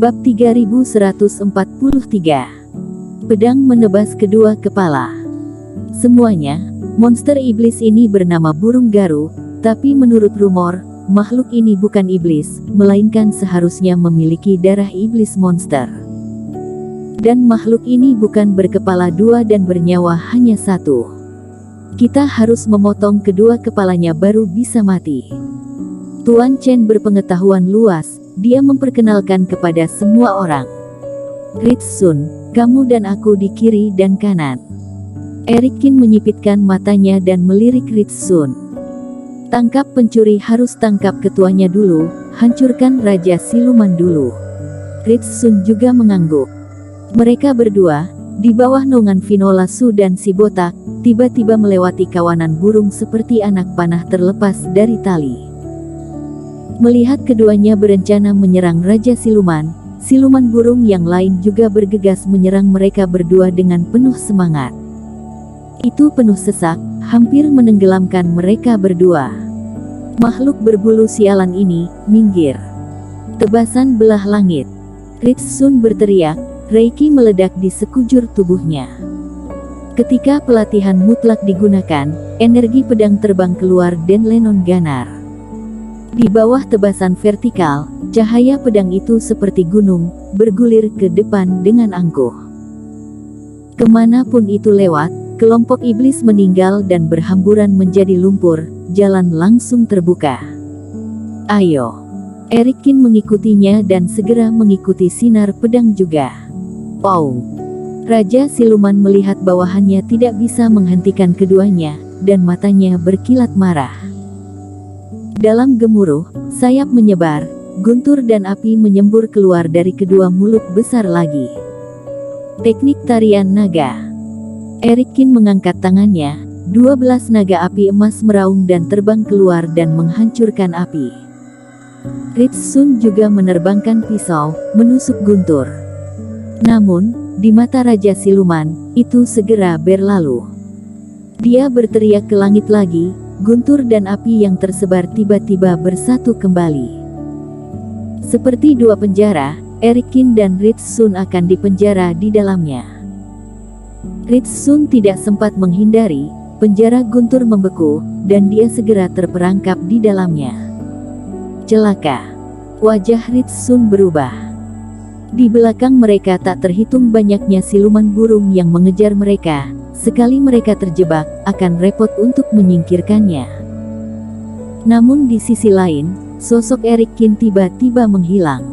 Bab 3143. Pedang menebas kedua kepala. Semuanya, monster iblis ini bernama burung garu, tapi menurut rumor, makhluk ini bukan iblis, melainkan seharusnya memiliki darah iblis monster. Dan makhluk ini bukan berkepala dua dan bernyawa hanya satu. Kita harus memotong kedua kepalanya baru bisa mati. Tuan Chen berpengetahuan luas, dia memperkenalkan kepada semua orang. Ritsun, kamu dan aku di kiri dan kanan. Erikin menyipitkan matanya dan melirik Ritsun. Tangkap pencuri harus tangkap ketuanya dulu, hancurkan Raja Siluman dulu. Ritsun juga mengangguk. Mereka berdua, di bawah naungan Vinola Su dan si botak, tiba-tiba melewati kawanan burung seperti anak panah terlepas dari tali. Melihat keduanya berencana menyerang Raja Siluman, siluman burung yang lain juga bergegas menyerang mereka berdua dengan penuh semangat. Itu penuh sesak, hampir menenggelamkan mereka berdua. Makhluk berbulu sialan ini, minggir. Tebasan belah langit. Ritsun berteriak, Reiki meledak di sekujur tubuhnya. Ketika pelatihan mutlak digunakan, energi pedang terbang keluar dan Lenon ganar. Di bawah tebasan vertikal, cahaya pedang itu seperti gunung, bergulir ke depan dengan angkuh. Kemanapun itu lewat, kelompok iblis meninggal dan berhamburan menjadi lumpur, jalan langsung terbuka. Ayo. Erikin mengikutinya dan segera mengikuti sinar pedang juga. Wow. Raja Siluman melihat bawahannya tidak bisa menghentikan keduanya, dan matanya berkilat marah. Dalam gemuruh, sayap menyebar, guntur dan api menyembur keluar dari kedua mulut besar lagi. Teknik tarian naga. Erikin mengangkat tangannya, 12 naga api emas meraung dan terbang keluar dan menghancurkan api. Ritsun juga menerbangkan pisau, menusuk guntur. Namun, di mata Raja Siluman, itu segera berlalu. Dia berteriak ke langit lagi, guntur dan api yang tersebar tiba-tiba bersatu kembali. Seperti dua penjara, Erikin dan Ritsun akan dipenjara di dalamnya. Ritsun tidak sempat menghindari, penjara guntur membeku, dan dia segera terperangkap di dalamnya. Celaka. Wajah Ritsun berubah. Di belakang mereka tak terhitung banyaknya siluman burung yang mengejar mereka. Sekali mereka terjebak, akan repot untuk menyingkirkannya. Namun di sisi lain, sosok Erikin tiba-tiba menghilang.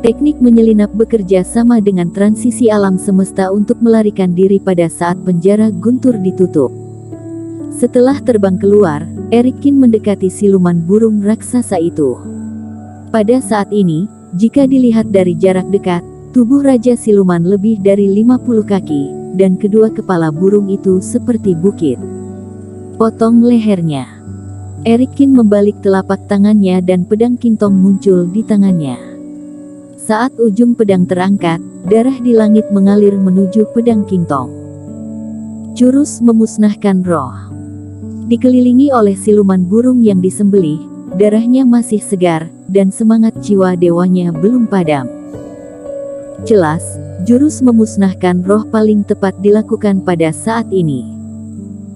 Teknik menyelinap bekerja sama dengan transisi alam semesta untuk melarikan diri pada saat penjara guntur ditutup. Setelah terbang keluar, Erikin mendekati siluman burung raksasa itu. Pada saat ini, jika dilihat dari jarak dekat, tubuh Raja Siluman lebih dari 50 kaki, dan kedua kepala burung itu seperti bukit. Potong lehernya. Erikin membalik telapak tangannya dan pedang Kintong muncul di tangannya. Saat ujung pedang terangkat, darah di langit mengalir menuju pedang Kintong. Jurus memusnahkan roh. Dikelilingi oleh siluman burung yang disembelih, darahnya masih segar, dan semangat jiwa dewanya belum padam. Jelas, jurus memusnahkan roh paling tepat dilakukan pada saat ini.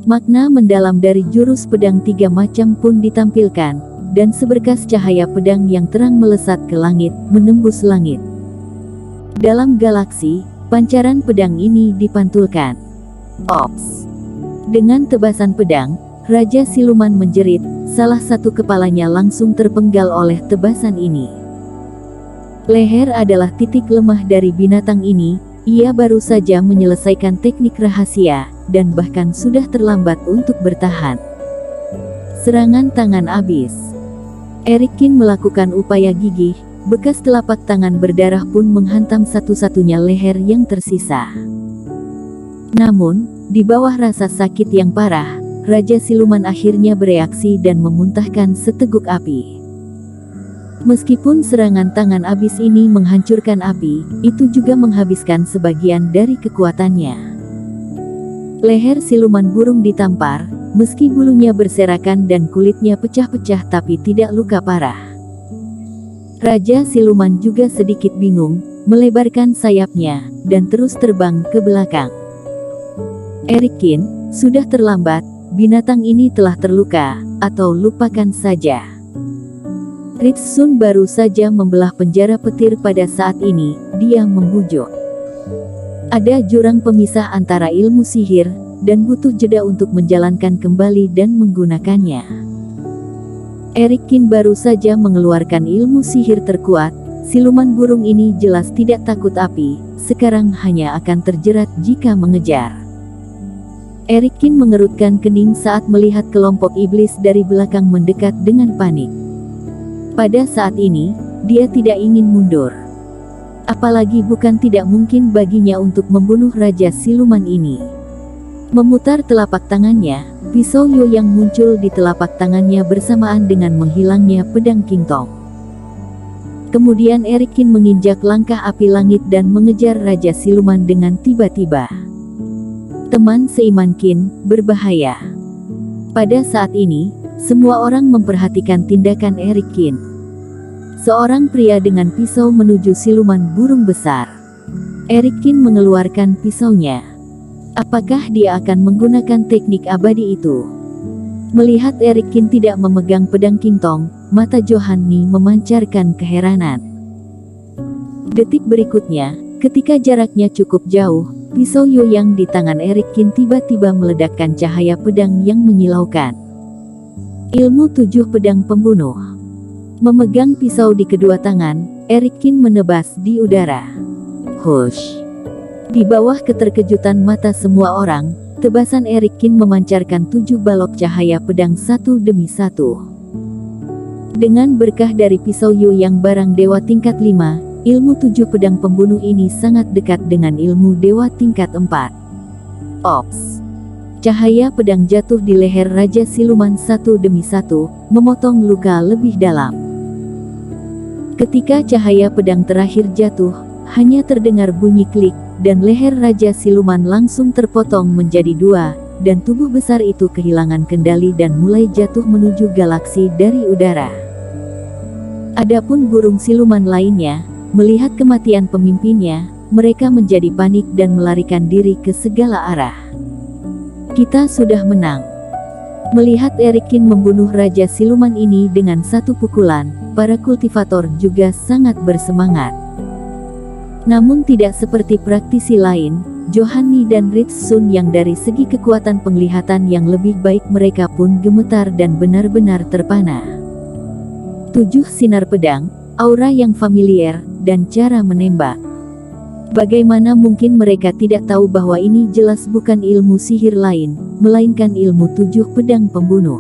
Makna mendalam dari jurus pedang tiga macam pun ditampilkan, dan seberkas cahaya pedang yang terang melesat ke langit, menembus langit. Dalam galaksi, pancaran pedang ini dipantulkan. Ops! Dengan tebasan pedang, Raja Siluman menjerit, salah satu kepalanya langsung terpenggal oleh tebasan ini. Leher adalah titik lemah dari binatang ini, ia baru saja menyelesaikan teknik rahasia, dan bahkan sudah terlambat untuk bertahan. Serangan tangan abis. Erikin melakukan upaya gigih, bekas telapak tangan berdarah pun menghantam satu-satunya leher yang tersisa. Namun, di bawah rasa sakit yang parah, Raja Siluman akhirnya bereaksi dan memuntahkan seteguk api. Meskipun serangan tangan abis ini menghancurkan api, itu juga menghabiskan sebagian dari kekuatannya. Leher siluman burung ditampar, meski bulunya berserakan dan kulitnya pecah-pecah tapi tidak luka parah. Raja siluman juga sedikit bingung, melebarkan sayapnya, dan terus terbang ke belakang. Erikin, sudah terlambat, binatang ini telah terluka, atau lupakan saja. Ritsun baru saja membelah penjara petir pada saat ini, dia membujuk. Ada jurang pemisah antara ilmu sihir, dan butuh jeda untuk menjalankan kembali dan menggunakannya. Erikin baru saja mengeluarkan ilmu sihir terkuat, siluman burung ini jelas tidak takut api, sekarang hanya akan terjerat jika mengejar. Erikin mengerutkan kening saat melihat kelompok iblis dari belakang mendekat dengan panik. Pada saat ini, dia tidak ingin mundur. Apalagi bukan tidak mungkin baginya untuk membunuh Raja Siluman ini. Memutar telapak tangannya, pisau Yo yang muncul di telapak tangannya bersamaan dengan menghilangnya pedang Kingtong. Kemudian Erikin menginjak langkah api langit dan mengejar Raja Siluman dengan tiba-tiba. Teman seiman Qin, berbahaya. Pada saat ini, semua orang memperhatikan tindakan Erikin. Seorang pria dengan pisau menuju siluman burung besar. Erikin mengeluarkan pisaunya. Apakah dia akan menggunakan teknik abadi itu? Melihat Erikin tidak memegang pedang Kingtong, mata Johanni memancarkan keheranan. Detik berikutnya, ketika jaraknya cukup jauh, pisau Yo yang di tangan Erikin tiba-tiba meledakkan cahaya pedang yang menyilaukan. Ilmu 7 pedang pembunuh. Memegang pisau di kedua tangan, Erikin menebas di udara. Hush! Di bawah keterkejutan mata semua orang, tebasan Erikin memancarkan 7 balok cahaya pedang satu demi satu. Dengan berkah dari pisau Yo yang barang dewa tingkat 5, ilmu 7 pedang pembunuh ini sangat dekat dengan ilmu dewa tingkat 4. Ops! Cahaya pedang jatuh di leher Raja Siluman satu demi satu, memotong luka lebih dalam. Ketika cahaya pedang terakhir jatuh, hanya terdengar bunyi klik, dan leher Raja Siluman langsung terpotong menjadi 2, dan tubuh besar itu kehilangan kendali dan mulai jatuh menuju galaksi dari udara. Adapun burung siluman lainnya, melihat kematian pemimpinnya, mereka menjadi panik dan melarikan diri ke segala arah. Kita sudah menang. Melihat Erikin membunuh Raja Siluman ini dengan satu pukulan, para kultivator juga sangat bersemangat. Namun tidak seperti praktisi lain, Johanni dan Ritsun yang dari segi kekuatan penglihatan yang lebih baik mereka pun gemetar dan benar-benar terpana. 7 sinar pedang, aura yang familiar, dan cara menembak. Bagaimana mungkin mereka tidak tahu bahwa ini jelas bukan ilmu sihir lain, melainkan ilmu 7 pedang pembunuh.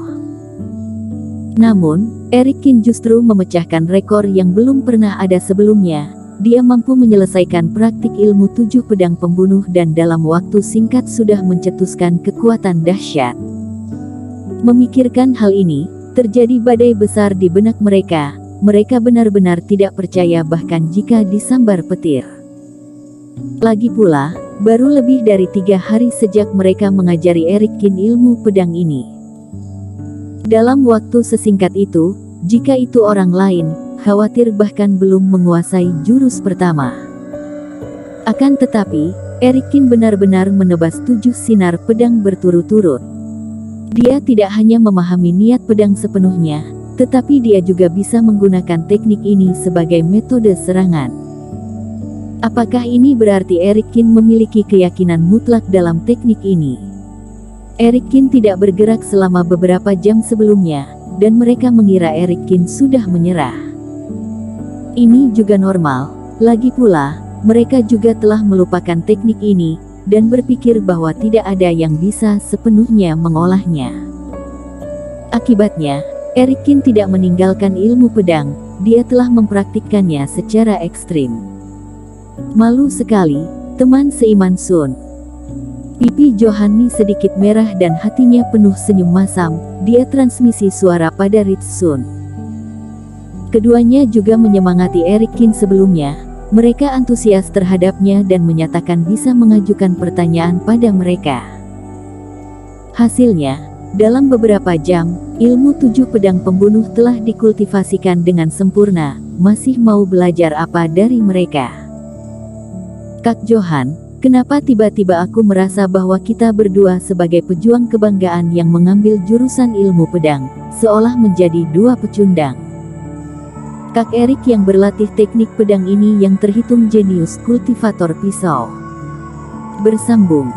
Namun, Erikin justru memecahkan rekor yang belum pernah ada sebelumnya. Dia mampu menyelesaikan praktik ilmu 7 pedang pembunuh dan dalam waktu singkat sudah mencetuskan kekuatan dahsyat. Memikirkan hal ini, terjadi badai besar di benak mereka. Mereka benar-benar tidak percaya bahkan jika disambar petir. Lagi pula, baru lebih dari 3 hari sejak mereka mengajari Erikin ilmu pedang ini. Dalam waktu sesingkat itu, jika itu orang lain, khawatir bahkan belum menguasai jurus pertama. Akan tetapi, Erikin benar-benar menebas 7 sinar pedang berturut-turut. Dia tidak hanya memahami niat pedang sepenuhnya, tetapi dia juga bisa menggunakan teknik ini sebagai metode serangan. Apakah ini berarti Erikin memiliki keyakinan mutlak dalam teknik ini? Erikin tidak bergerak selama beberapa jam sebelumnya, dan mereka mengira Erikin sudah menyerah. Ini juga normal, lagi pula, mereka juga telah melupakan teknik ini, dan berpikir bahwa tidak ada yang bisa sepenuhnya mengolahnya. Akibatnya, Erikin tidak meninggalkan ilmu pedang, dia telah mempraktikkannya secara ekstrim. Malu sekali, teman seiman Sun. Pipi Johanni sedikit merah dan hatinya penuh senyum masam, dia transmisi suara pada Ritsun. Keduanya juga menyemangati Erikin sebelumnya, mereka antusias terhadapnya dan menyatakan bisa mengajukan pertanyaan pada mereka. Hasilnya, Dalam beberapa jam, ilmu 7 pedang pembunuh telah dikultivasikan dengan sempurna. Masih mau belajar apa dari mereka? Kak Johan, kenapa tiba-tiba aku merasa bahwa kita berdua sebagai pejuang kebanggaan yang mengambil jurusan ilmu pedang, seolah menjadi dua pecundang. Kak Erik yang berlatih teknik pedang ini yang terhitung jenius kultivator pisau. Bersambung.